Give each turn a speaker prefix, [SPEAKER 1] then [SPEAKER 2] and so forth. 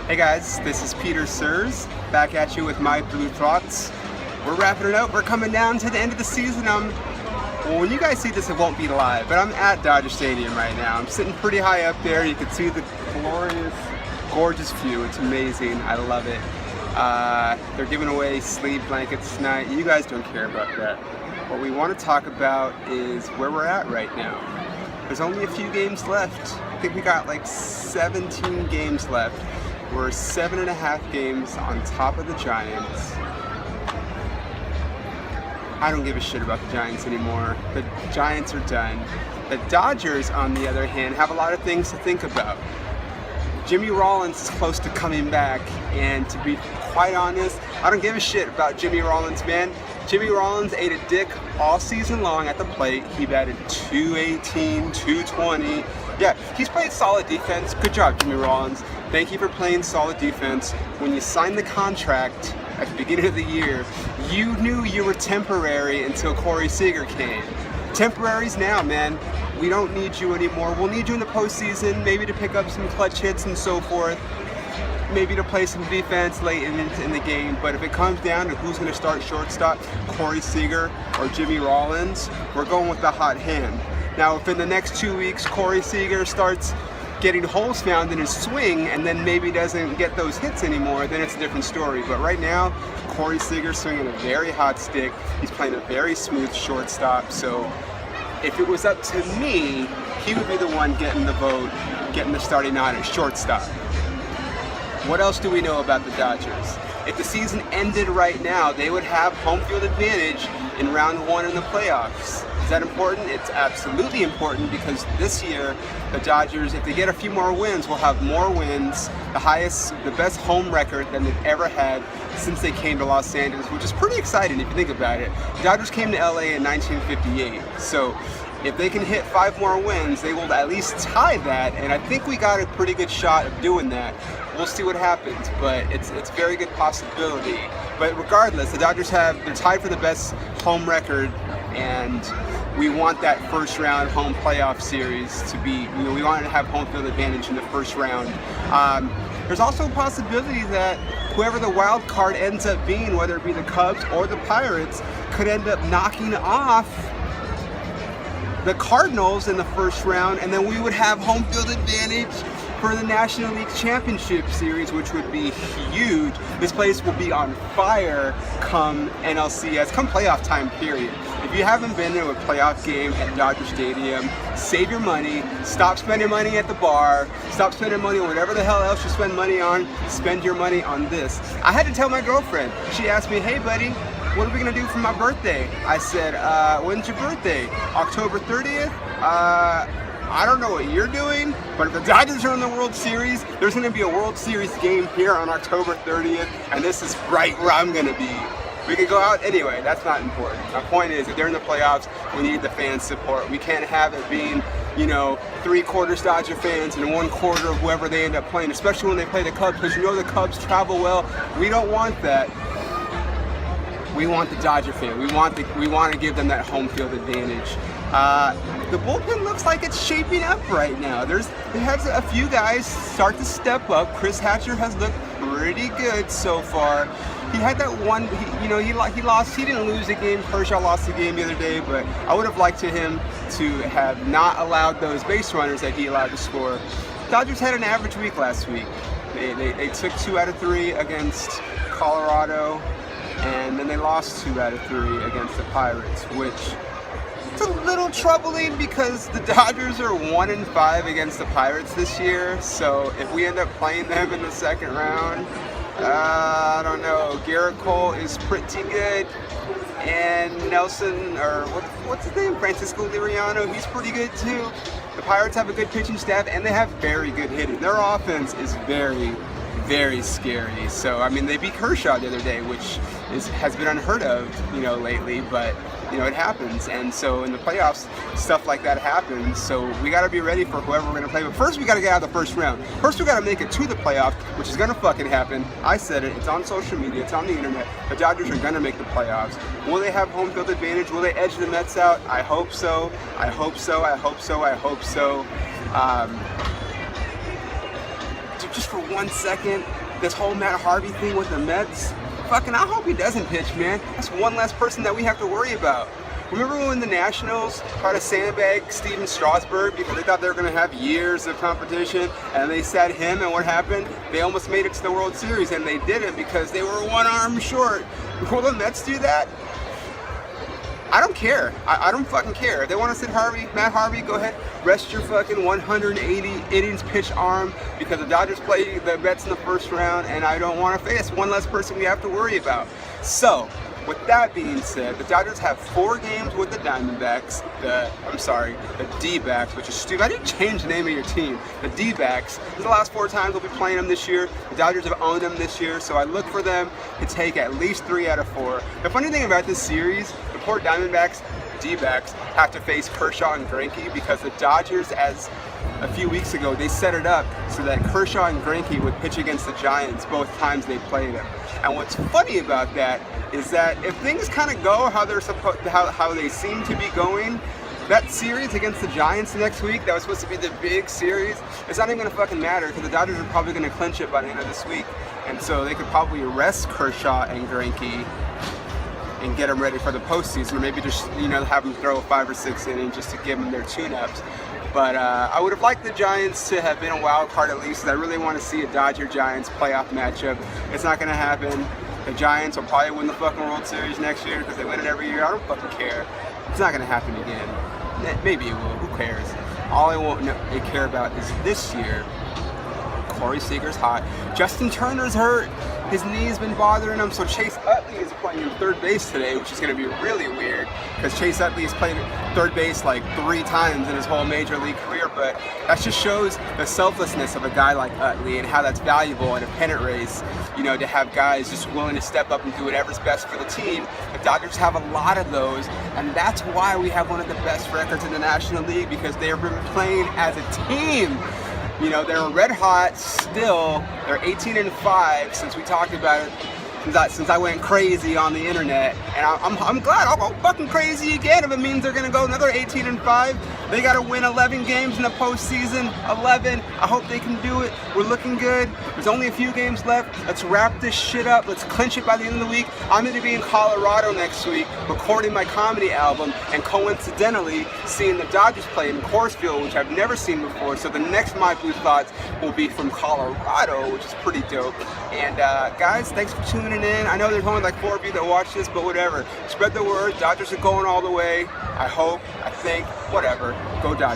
[SPEAKER 1] Hey guys, this is Peter Surs, back at you with my Blue Thoughts. We're wrapping it up. We're coming down to the end of the season. Well, when you guys see this, it won't be live, but I'm at Dodger Stadium right now. I'm sitting pretty high up there. You can see the glorious, gorgeous view. It's amazing. I love it. They're giving away sleep blankets tonight. You guys don't care about that. What we want to talk about is where we're at right now. There's only a few games left. I think we got like 17 games left. We're 7.5 games on top of the Giants. I don't give a shit about the Giants anymore. The Giants are done. The Dodgers, on the other hand, have a lot of things to think about. Jimmy Rollins is close to coming back, and to be quite honest, I don't give a shit about Jimmy Rollins, man. Jimmy Rollins ate a dick all season long at the plate. He batted .218, .220. Yeah, he's played solid defense. Good job, Jimmy Rollins. Thank you for playing solid defense. When you signed the contract at the beginning of the year, you knew you were temporary until Corey Seager came. Temporary's now, man. We don't need you anymore. We'll need you in the postseason, maybe to pick up some clutch hits and so forth. Maybe to play some defense late in the game, but if it comes down to who's going to start shortstop, Corey Seager or Jimmy Rollins, we're going with the hot hand. Now, if in the next 2 weeks Corey Seager starts getting holes found in his swing and then maybe doesn't get those hits anymore, then it's a different story. But right now, Corey Seager's swinging a very hot stick. He's playing a very smooth shortstop. So if it was up to me, he would be the one getting the vote, getting the starting nod at shortstop. What else do we know about the Dodgers? If the season ended right now, they would have home field advantage in round one in the playoffs. Is that important? It's absolutely important, because this year, the Dodgers, if they get a few more wins, will have more wins, the best home record than they've ever had since they came to Los Angeles, which is pretty exciting if you think about it. The Dodgers came to LA in 1958, so if they can hit 5 more wins, they will at least tie that, and I think we got a pretty good shot of doing that. We'll see what happens, but it's a very good possibility. But regardless, the Dodgers they're tied for the best home record, and we want that first round home playoff series to be, we want to have home field advantage in the first round. There's also a possibility that whoever the wild card ends up being, whether it be the Cubs or the Pirates, could end up knocking off the Cardinals in the first round, and then we would have home field advantage for the National League Championship Series, which would be huge. This place will be on fire come NLCS, come playoff time, period. If you haven't been to a playoff game at Dodger Stadium, save your money, stop spending money at the bar, stop spending money on whatever the hell else you spend money on, spend your money on this. I had to tell my girlfriend. She asked me, hey buddy, what are we gonna do for my birthday? I said, when's your birthday? October 30th? I don't know what you're doing, but if the Dodgers are in the World Series, there's going to be a World Series game here on October 30th, and this is right where I'm going to be. We could go out anyway, that's not important. My point is, if they're in the playoffs, we need the fans' support. We can't have it being, 3/4 Dodger fans and 1/4 of whoever they end up playing, especially when they play the Cubs, because the Cubs travel well. We don't want that. We want the Dodger fan. We want to give them that home field advantage. The bullpen looks like it's shaping up right now. They have a few guys start to step up. Chris Hatcher has looked pretty good so far. He had that one, he lost. He didn't lose the game. Kershaw lost the game the other day, but I would have liked him to have not allowed those base runners that he allowed to score. Dodgers had an average week last week. They took 2 out of 3 against Colorado, and then they lost 2 out of 3 against the Pirates, which it's a little troubling because the Dodgers are 1-5 against the Pirates this year. So if we end up playing them in the second round, I don't know. Garrett Cole is pretty good, and Nelson, or what's his name, Francisco Liriano, he's pretty good too. The Pirates have a good pitching staff, and they have very good hitting. Their offense is very, very scary. So I mean, they beat Kershaw the other day, which has been unheard of, lately, but it happens. And so in the playoffs, stuff like that happens. So we got to be ready for whoever we're going to play. But first, we got to get out of the first round. First, we got to make it to the playoffs, which is going to fucking happen. I said it. It's on social media. It's on the internet. The Dodgers are going to make the playoffs. Will they have home field advantage? Will they edge the Mets out? I hope so. I hope so. I hope so. I hope so. just for 1 second, this whole Matt Harvey thing with the Mets, fucking I hope he doesn't pitch, man. That's one less person that we have to worry about. Remember when the Nationals tried to sandbag Steven Strasburg because they thought they were going to have years of competition, and they sat him, and what happened? They almost made it to the World Series, and they didn't because they were one arm short. Will the Mets do that? I don't care. I don't fucking care. If they want to sit Matt Harvey, go ahead. Rest your fucking 180 innings pitch arm because the Dodgers play the Mets in the first round, and I don't want to face one less person we have to worry about. So, with that being said, the Dodgers have 4 games with the Diamondbacks, the D-backs, which is stupid. I didn't change the name of your team. The D-backs. This is the last 4 times we'll be playing them this year. The Dodgers have owned them this year, so I look for them to take at least 3 out of 4. The funny thing about this series, the poor Diamondbacks, D-backs, have to face Kershaw and Greinke because the Dodgers, as a few weeks ago, they set it up so that Kershaw and Greinke would pitch against the Giants both times they played them. And what's funny about that is that if things kind of go how they're how they seem to be going, that series against the Giants next week, that was supposed to be the big series, it's not even going to fucking matter because the Dodgers are probably going to clinch it by the end of this week. And so they could probably rest Kershaw and Greinke and get them ready for the postseason, or maybe just have them throw 5 or 6 innings just to give them their tune-ups. But I would have liked the Giants to have been a wild card at least. I really want to see a Dodger-Giants playoff matchup. It's not going to happen. The Giants will probably win the fucking World Series next year because they win it every year. I don't fucking care. It's not going to happen again. Maybe it will. Who cares? All I won't care about is this year. Corey Seager's hot. Justin Turner's hurt. His knee's been bothering him, so Chase Utley is playing third base today, which is going to be really weird because Chase Utley has played third base like 3 times in his whole major league career, but that just shows the selflessness of a guy like Utley and how that's valuable in a pennant race, to have guys just willing to step up and do whatever's best for the team. The Dodgers have a lot of those, and that's why we have one of the best records in the National League because they've been playing as a team. They're red hot still. They're 18-5 since we talked about it, since I went crazy on the internet. And I'm glad I'll go fucking crazy again if it means they're going to go another 18-5. They got to win 11 games in the postseason. 11. I hope they can do it. We're looking good. There's only a few games left. Let's wrap this shit up. Let's clinch it by the end of the week. I'm going to be in Colorado next week recording my comedy album and coincidentally seeing the Dodgers play in Coors Field, which I've never seen before. So the next My Blue Thoughts will be from Colorado, which is pretty dope. And guys, thanks for tuning in. I know there's only like 4 of you that watch this, but whatever. Spread the word. Dodgers are going all the way. I hope, I think, whatever. Go Dodgers.